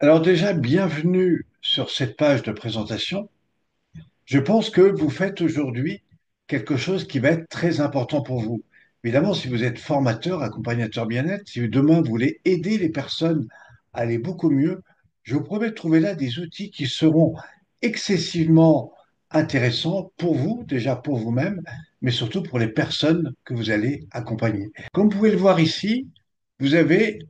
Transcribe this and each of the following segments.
Alors déjà, bienvenue sur cette page de présentation. Je pense que vous faites aujourd'hui quelque chose qui va être très important pour vous. Évidemment, si vous êtes formateur, accompagnateur bien-être, si demain vous voulez aider les personnes à aller beaucoup mieux, je vous promets de trouver là des outils qui seront excessivement intéressants pour vous, déjà pour vous-même, mais surtout pour les personnes que vous allez accompagner. Comme vous pouvez le voir ici, vous avez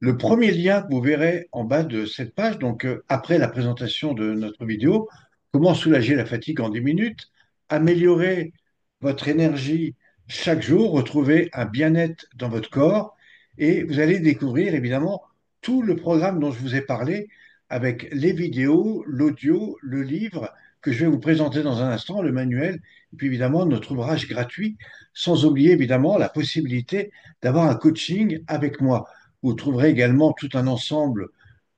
le premier lien que vous verrez en bas de cette page, donc après la présentation de notre vidéo, comment soulager la fatigue en 10 minutes, améliorer votre énergie chaque jour, retrouver un bien-être dans votre corps, et vous allez découvrir évidemment tout le programme dont je vous ai parlé, avec les vidéos, l'audio, le livre que je vais vous présenter dans un instant, le manuel, et puis évidemment notre ouvrage gratuit, sans oublier évidemment la possibilité d'avoir un coaching avec moi. Vous trouverez également tout un ensemble,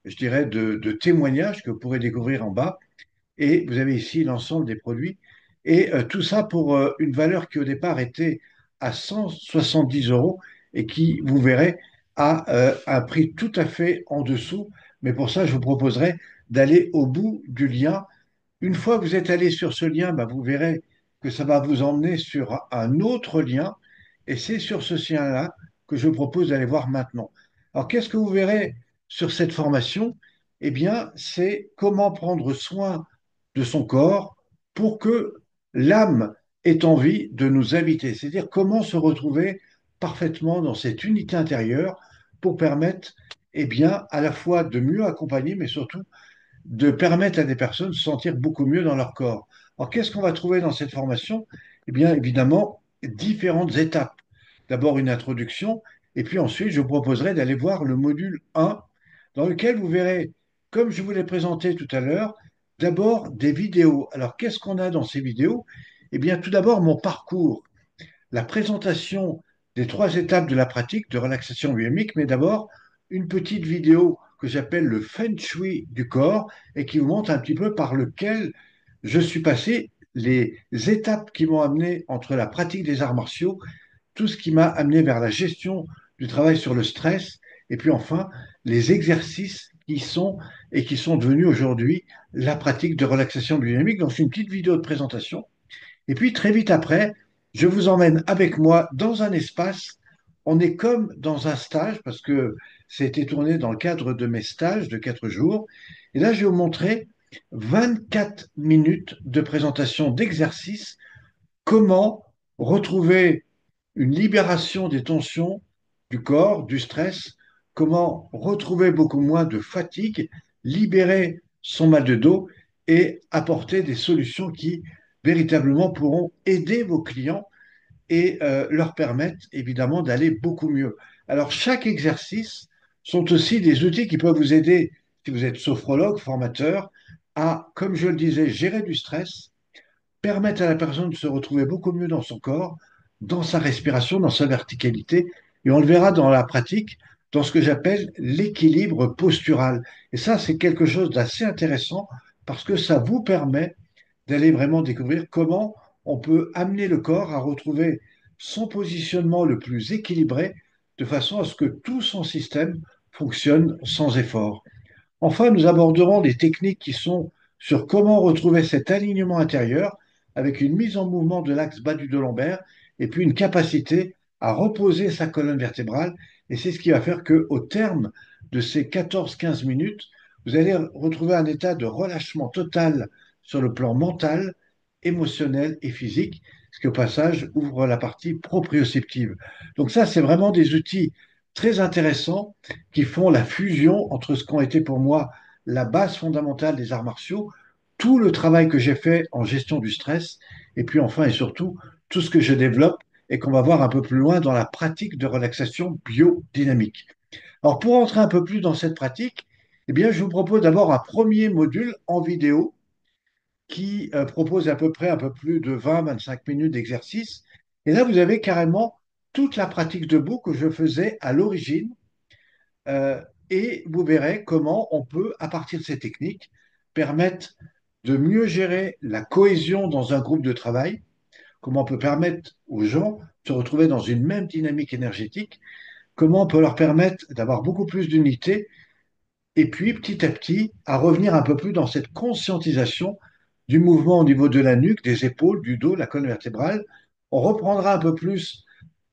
je dirais, de témoignages que vous pourrez découvrir en bas. Et vous avez ici l'ensemble des produits. Et tout ça pour une valeur qui au départ était à 170 euros et qui, vous verrez, a un prix tout à fait en dessous. Mais pour ça, je vous proposerai d'aller au bout du lien. Une fois que vous êtes allé sur ce lien, bah, vous verrez que ça va vous emmener sur un autre lien. Et c'est sur ce lien-là que je vous propose d'aller voir maintenant. Alors, qu'est-ce que vous verrez sur cette formation? Eh bien, c'est comment prendre soin de son corps pour que l'âme ait envie de nous habiter. C'est-à-dire comment se retrouver parfaitement dans cette unité intérieure pour permettre, eh bien, à la fois de mieux accompagner, mais surtout de permettre à des personnes de se sentir beaucoup mieux dans leur corps. Alors, qu'est-ce qu'on va trouver dans cette formation? Eh bien, évidemment, différentes étapes. D'abord, une introduction, et puis ensuite, je vous proposerai d'aller voir le module 1, dans lequel vous verrez, comme je vous l'ai présenté tout à l'heure, d'abord des vidéos. Alors, qu'est-ce qu'on a dans ces vidéos? Eh bien, tout d'abord, mon parcours, la présentation des trois étapes de la pratique de relaxation biomique, mais d'abord une petite vidéo que j'appelle le Feng Shui du corps et qui vous montre un petit peu par lequel je suis passé, les étapes qui m'ont amené entre la pratique des arts martiaux, tout ce qui m'a amené vers la gestion du travail sur le stress, et puis enfin les exercices qui sont devenus aujourd'hui la pratique de relaxation biodynamique. Donc c'est une petite vidéo de présentation et puis très vite après, je vous emmène avec moi dans un espace. On est comme dans un stage parce que c'était tourné dans le cadre de mes stages de 4 jours. Et là, je vais vous montrer 24 minutes de présentation d'exercices. Comment retrouver une libération des tensions du corps, du stress, comment retrouver beaucoup moins de fatigue, libérer son mal de dos et apporter des solutions qui véritablement pourront aider vos clients et leur permettre évidemment d'aller beaucoup mieux. Alors chaque exercice sont aussi des outils qui peuvent vous aider, si vous êtes sophrologue, formateur, à, comme je le disais, gérer du stress, permettre à la personne de se retrouver beaucoup mieux dans son corps, dans sa respiration, dans sa verticalité. Et on le verra dans la pratique, dans ce que j'appelle l'équilibre postural. Et ça, c'est quelque chose d'assez intéressant parce que ça vous permet d'aller vraiment découvrir comment on peut amener le corps à retrouver son positionnement le plus équilibré de façon à ce que tout son système fonctionne sans effort. Enfin, nous aborderons des techniques qui sont sur comment retrouver cet alignement intérieur avec une mise en mouvement de l'axe bas du dos lombaire et puis une capacité à reposer sa colonne vertébrale. Et c'est ce qui va faire qu'au terme de ces 14-15 minutes, vous allez retrouver un état de relâchement total sur le plan mental, émotionnel et physique, ce qui au passage ouvre la partie proprioceptive. Donc ça, c'est vraiment des outils très intéressants qui font la fusion entre ce qu'ont été pour moi la base fondamentale des arts martiaux, tout le travail que j'ai fait en gestion du stress, et puis enfin et surtout tout ce que je développe et qu'on va voir un peu plus loin dans la pratique de relaxation biodynamique. Alors pour entrer un peu plus dans cette pratique, eh bien, je vous propose d'abord un premier module en vidéo qui propose à peu près un peu plus de 20-25 minutes d'exercice. Et là, vous avez carrément toute la pratique debout que je faisais à l'origine euh, et vous verrez comment on peut, à partir de ces techniques, permettre de mieux gérer la cohésion dans un groupe de travail, comment on peut permettre aux gens de se retrouver dans une même dynamique énergétique, comment on peut leur permettre d'avoir beaucoup plus d'unité et puis petit à petit à revenir un peu plus dans cette conscientisation du mouvement au niveau de la nuque, des épaules, du dos, la colonne vertébrale. On reprendra un peu plus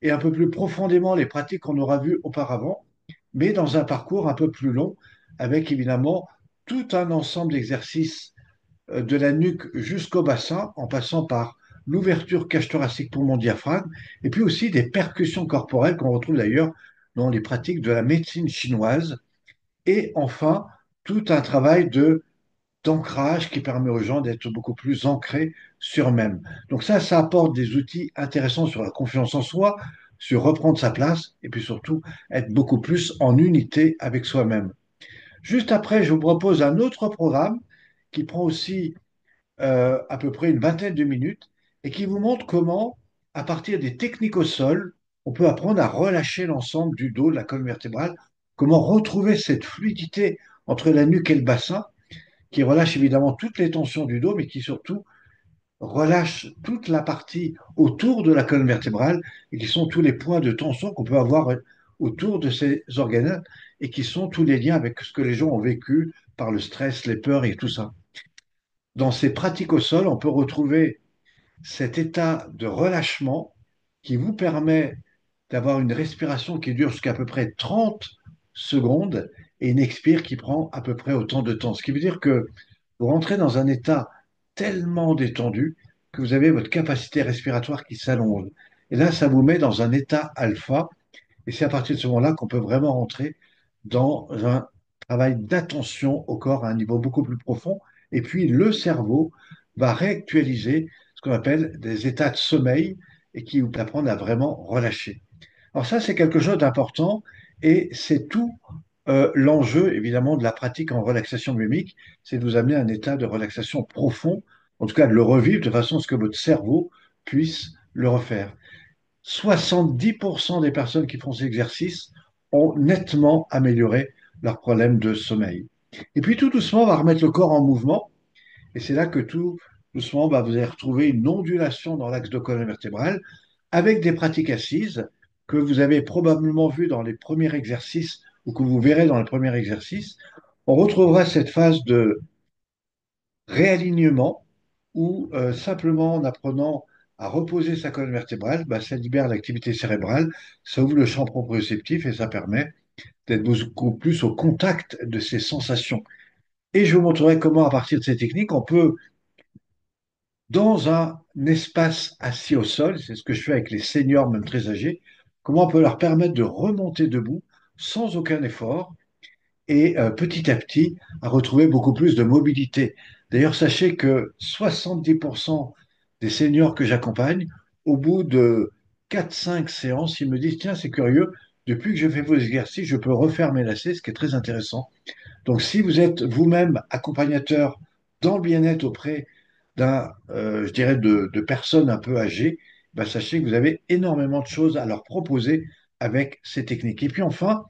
et un peu plus profondément les pratiques qu'on aura vues auparavant, mais dans un parcours un peu plus long, avec évidemment tout un ensemble d'exercices de la nuque jusqu'au bassin, en passant par l'ouverture cage-thoracique pour mon diaphragme, et puis aussi des percussions corporelles qu'on retrouve d'ailleurs dans les pratiques de la médecine chinoise, et enfin tout un travail de d'ancrage qui permet aux gens d'être beaucoup plus ancrés sur eux-mêmes. Donc ça apporte des outils intéressants sur la confiance en soi, sur reprendre sa place, et puis surtout être beaucoup plus en unité avec soi-même. Juste après, je vous propose un autre programme qui prend aussi à peu près une vingtaine de minutes et qui vous montre comment, à partir des techniques au sol, on peut apprendre à relâcher l'ensemble du dos, de la colonne vertébrale, comment retrouver cette fluidité entre la nuque et le bassin, qui relâche évidemment toutes les tensions du dos, mais qui surtout relâche toute la partie autour de la colonne vertébrale et qui sont tous les points de tension qu'on peut avoir autour de ces organes et qui sont tous les liens avec ce que les gens ont vécu par le stress, les peurs et tout ça. Dans ces pratiques au sol, on peut retrouver cet état de relâchement qui vous permet d'avoir une respiration qui dure jusqu'à peu près 30 secondes et une expire qui prend à peu près autant de temps. Ce qui veut dire que vous rentrez dans un état tellement détendu que vous avez votre capacité respiratoire qui s'allonge. Et là, ça vous met dans un état alpha. Et c'est à partir de ce moment-là qu'on peut vraiment rentrer dans un travail d'attention au corps à un niveau beaucoup plus profond. Et puis, le cerveau va réactualiser ce qu'on appelle des états de sommeil et qui vous apprennent à vraiment relâcher. Alors ça, c'est quelque chose d'important et c'est tout l'enjeu, évidemment, de la pratique en relaxation mimique, c'est de vous amener à un état de relaxation profond, en tout cas de le revivre de façon à ce que votre cerveau puisse le refaire. 70% des personnes qui font ces exercices ont nettement amélioré leurs problèmes de sommeil. Et puis tout doucement, on va remettre le corps en mouvement et c'est là que tout doucement, bah, vous allez retrouver une ondulation dans l'axe de colonne vertébrale avec des pratiques assises que vous avez probablement vues dans les premiers exercices ou que vous verrez dans les premiers exercices. On retrouvera cette phase de réalignement où simplement en apprenant à reposer sa colonne vertébrale, bah, ça libère l'activité cérébrale, ça ouvre le champ proprioceptif et ça permet d'être beaucoup plus au contact de ces sensations. Et je vous montrerai comment, à partir de ces techniques, on peut dans un espace assis au sol, c'est ce que je fais avec les seniors, même très âgés, comment on peut leur permettre de remonter debout sans aucun effort et petit à petit à retrouver beaucoup plus de mobilité. D'ailleurs, sachez que 70% des seniors que j'accompagne, au bout de 4-5 séances, ils me disent, tiens, c'est curieux, depuis que je fais vos exercices, je peux refaire mes lacets, ce qui est très intéressant. Donc, si vous êtes vous-même accompagnateur dans le bien-être auprès je dirais, de personnes un peu âgées, ben, sachez que vous avez énormément de choses à leur proposer avec ces techniques. Et puis enfin,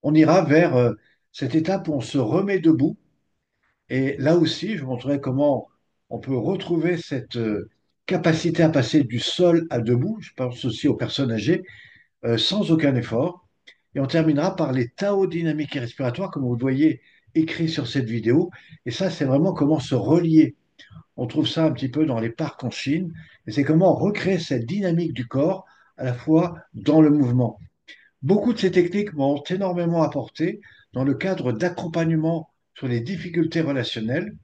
on ira vers cette étape où on se remet debout. Et là aussi, je vous montrerai comment on peut retrouver cette capacité à passer du sol à debout. Je pense aussi aux personnes âgées, sans aucun effort. Et on terminera par les Tao dynamiques et respiratoires, comme vous le voyez écrit sur cette vidéo. Et ça, c'est vraiment comment se relier. On trouve ça un petit peu dans les parcs en Chine. Et c'est comment recréer cette dynamique du corps, à la fois dans le mouvement. Beaucoup de ces techniques m'ont énormément apporté dans le cadre d'accompagnement sur les difficultés relationnelles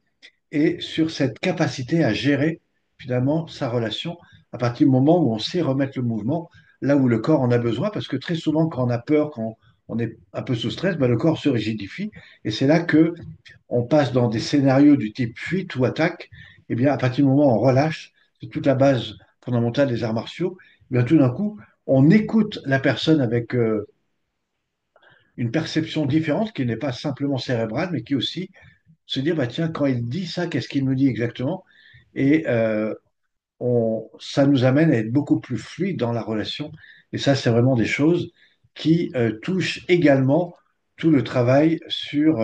et sur cette capacité à gérer finalement sa relation à partir du moment où on sait remettre le mouvement là où le corps en a besoin, parce que très souvent quand on a peur, quand on est un peu sous stress, ben, le corps se rigidifie et c'est là que on passe dans des scénarios du type fuite ou attaque. Et bien à partir du moment où on relâche, c'est toute la base fondamentale des arts martiaux, et bien tout d'un coup on écoute la personne avec une perception différente qui n'est pas simplement cérébrale, mais qui aussi se dire, bah, tiens, quand il dit ça, qu'est-ce qu'il me dit exactement? Et ça nous amène à être beaucoup plus fluide dans la relation. Et ça, c'est vraiment des choses qui touchent également tout le travail sur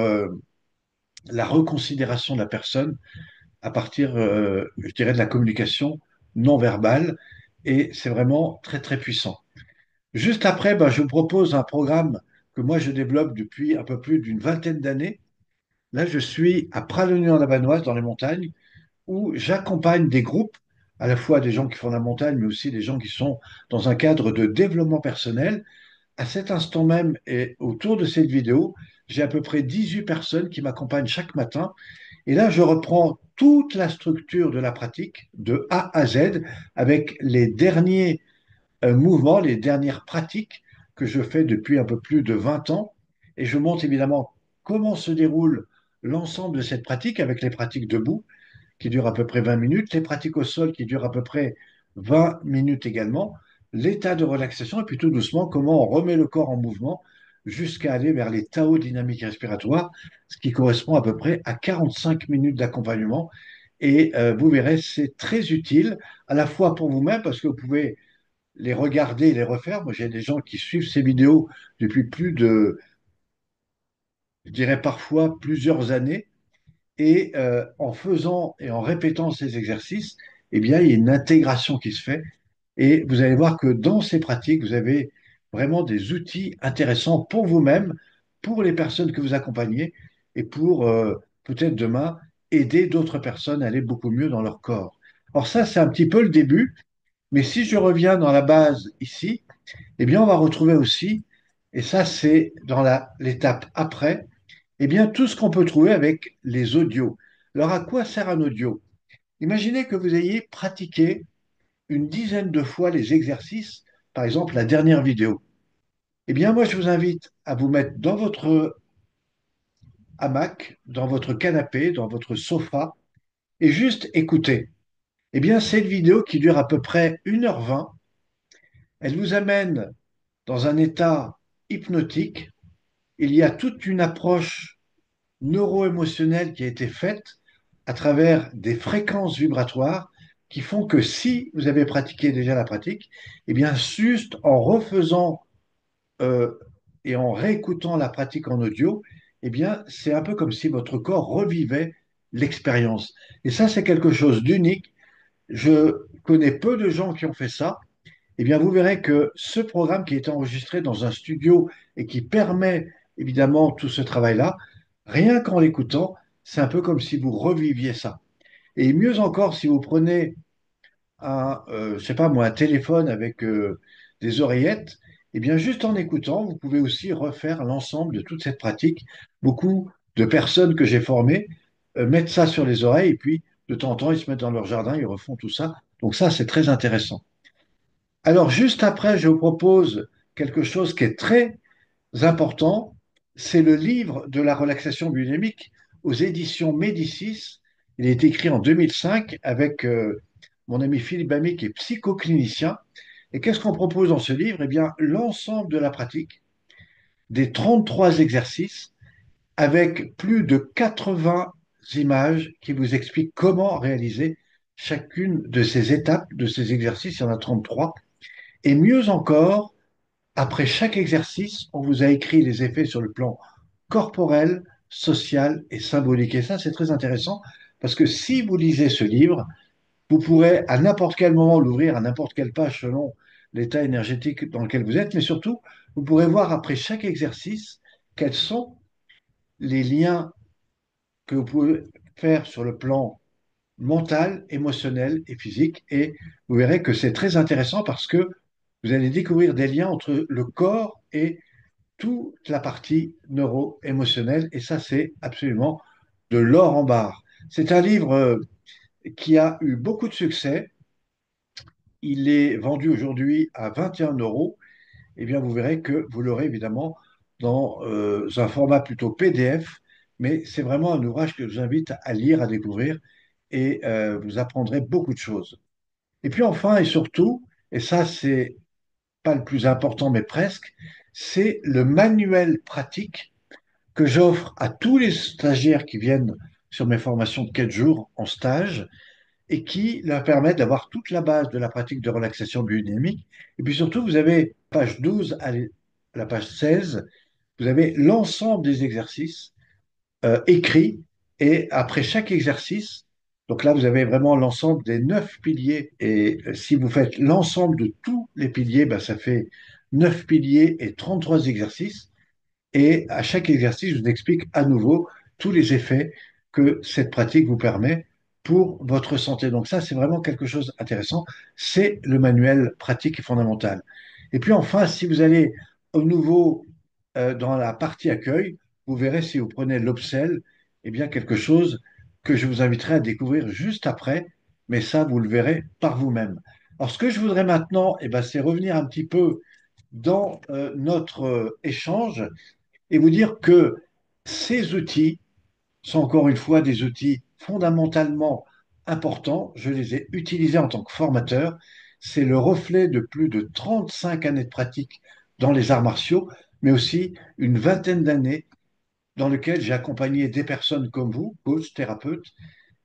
la reconsidération de la personne à partir, je dirais, de la communication non verbale. Et c'est vraiment très, très puissant. Juste après, bah, je vous propose un programme que moi je développe depuis un peu plus d'une vingtaine d'années Là, je suis à Pralognan-la-Vanoise, dans les montagnes, où j'accompagne des groupes, à la fois des gens qui font la montagne, mais aussi des gens qui sont dans un cadre de développement personnel. À cet instant même et autour de cette vidéo, j'ai à peu près 18 personnes qui m'accompagnent chaque matin. Et là, je reprends toute la structure de la pratique de A à Z avec les derniers mouvements, les dernières pratiques que je fais depuis un peu plus de 20 ans. Et je montre évidemment comment se déroule l'ensemble de cette pratique avec les pratiques debout qui durent à peu près 20 minutes, les pratiques au sol qui durent à peu près 20 minutes également, l'état de relaxation et puis tout doucement comment on remet le corps en mouvement jusqu'à aller vers les Tao dynamiques respiratoires, ce qui correspond à peu près à 45 minutes d'accompagnement. Et vous verrez, c'est très utile à la fois pour vous-même parce que vous pouvez les regarder et les refaire. Moi, j'ai des gens qui suivent ces vidéos depuis plus de, je dirais parfois plusieurs années. Et en faisant et en répétant ces exercices, eh bien, il y a une intégration qui se fait. Et vous allez voir que dans ces pratiques, vous avez vraiment des outils intéressants pour vous-même, pour les personnes que vous accompagnez et pour peut-être demain aider d'autres personnes à aller beaucoup mieux dans leur corps. Alors ça, c'est un petit peu le début. Mais si je reviens dans la base ici, eh bien, on va retrouver aussi, et ça, c'est dans l'étape après, eh bien, tout ce qu'on peut trouver avec les audios. Alors, à quoi sert un audio? Imaginez que vous ayez pratiqué une dizaine de fois les exercices, par exemple la dernière vidéo. Eh bien, moi, je vous invite à vous mettre dans votre hamac, dans votre canapé, dans votre sofa, et juste écouter. Eh bien, cette vidéo qui dure à peu près 1h20, elle vous amène dans un état hypnotique. Il y a toute une approche neuro-émotionnelle qui a été faite à travers des fréquences vibratoires qui font que si vous avez pratiqué déjà la pratique, eh bien, juste en refaisant euh, et en réécoutant la pratique en audio, eh bien, c'est un peu comme si votre corps revivait l'expérience. Et ça, c'est quelque chose d'unique. Je connais peu de gens qui ont fait ça. Eh bien, vous verrez que ce programme qui est enregistré dans un studio et qui permet évidemment tout ce travail-là, rien qu'en l'écoutant, c'est un peu comme si vous reviviez ça. Et mieux encore, si vous prenez je sais pas moi, un téléphone avec des oreillettes, et bien juste en écoutant, vous pouvez aussi refaire l'ensemble de toute cette pratique. Beaucoup de personnes que j'ai formées mettent ça sur les oreilles et puis de temps en temps, ils se mettent dans leur jardin, ils refont tout ça. Donc ça, c'est très intéressant. Alors juste après, je vous propose quelque chose qui est très important, c'est le livre de la relaxation biodynamique aux éditions Médicis. Il est écrit en 2005 avec mon ami Philippe Bamy qui est psychoclinicien. Et qu'est-ce qu'on propose dans ce livre? Eh bien, l'ensemble de la pratique des 33 exercices avec plus de 80 images qui vous expliquent comment réaliser chacune de ces étapes, de ces exercices. Il y en a 33. Et mieux encore, après chaque exercice, on vous a écrit les effets sur le plan corporel, social et symbolique. Et ça, c'est très intéressant parce que si vous lisez ce livre, vous pourrez à n'importe quel moment l'ouvrir, à n'importe quelle page selon l'état énergétique dans lequel vous êtes, mais surtout, vous pourrez voir après chaque exercice quels sont les liens que vous pouvez faire sur le plan mental, émotionnel et physique. Et vous verrez que c'est très intéressant parce que vous allez découvrir des liens entre le corps et toute la partie neuro-émotionnelle. Et ça, c'est absolument de l'or en barre. C'est un livre qui a eu beaucoup de succès. Il est vendu aujourd'hui à 21 euros. Eh bien, vous verrez que vous l'aurez évidemment dans un format plutôt PDF, mais c'est vraiment un ouvrage que je vous invite à lire, à découvrir, et vous apprendrez beaucoup de choses. Et puis enfin et surtout, et ça c'est pas le plus important mais presque, c'est le manuel pratique que j'offre à tous les stagiaires qui viennent sur mes formations de 4 jours en stage et qui leur permettent d'avoir toute la base de la pratique de relaxation biodynamique. Et puis surtout, vous avez page 12 à la page 16, vous avez l'ensemble des exercices écrits et après chaque exercice, donc là, vous avez vraiment l'ensemble des 9 piliers. Et si vous faites l'ensemble de tous les piliers, ben, ça fait 9 piliers et 33 exercices. Et à chaque exercice, je vous explique à nouveau tous les effets que cette pratique vous permet pour votre santé. Donc ça, c'est vraiment quelque chose d'intéressant. C'est le manuel pratique et fondamental. Et puis enfin, si vous allez au nouveau dans la partie accueil, vous verrez si vous prenez l'Opsel, eh bien quelque chose que je vous inviterai à découvrir juste après, mais ça, vous le verrez par vous-même. Alors, ce que je voudrais maintenant, eh ben, c'est revenir un petit peu dans notre échange et vous dire que ces outils sont encore une fois des outils fondamentalement importants. Je les ai utilisés en tant que formateur. C'est le reflet de plus de 35 années de pratique dans les arts martiaux, mais aussi une vingtaine d'années dans lesquelles j'ai accompagné des personnes comme vous, coachs, thérapeutes,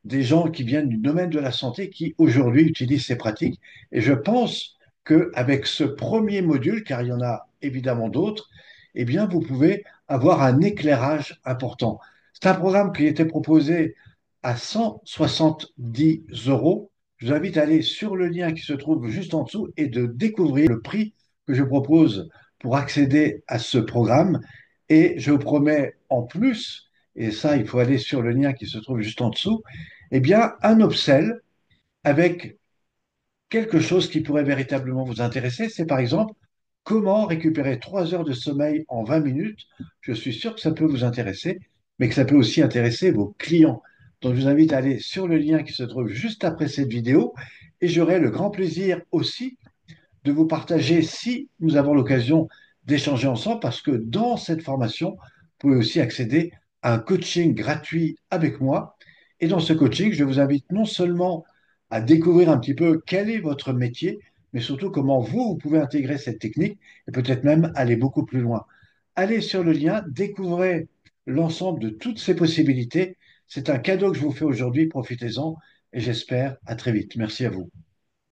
des gens qui viennent du domaine de la santé qui aujourd'hui utilisent ces pratiques. Et je pense qu'avec ce premier module, car il y en a évidemment d'autres, eh bien, vous pouvez avoir un éclairage important. C'est un programme qui était proposé à 170 euros. Je vous invite à aller sur le lien qui se trouve juste en dessous et de découvrir le prix que je propose pour accéder à ce programme. Et je vous promets en plus, et ça, il faut aller sur le lien qui se trouve juste en dessous, eh bien, un upsell avec quelque chose qui pourrait véritablement vous intéresser. C'est par exemple comment récupérer 3 heures de sommeil en 20 minutes. Je suis sûr que ça peut vous intéresser, mais que ça peut aussi intéresser vos clients. Donc, je vous invite à aller sur le lien qui se trouve juste après cette vidéo et j'aurai le grand plaisir aussi de vous partager si nous avons l'occasion d'échanger ensemble parce que dans cette formation, vous pouvez aussi accéder à un coaching gratuit avec moi. Et dans ce coaching, je vous invite non seulement à découvrir un petit peu quel est votre métier, mais surtout comment vous pouvez intégrer cette technique et peut-être même aller beaucoup plus loin. Allez sur le lien, découvrez l'ensemble de toutes ces possibilités. C'est un cadeau que je vous fais aujourd'hui, profitez-en et j'espère à très vite. Merci à vous.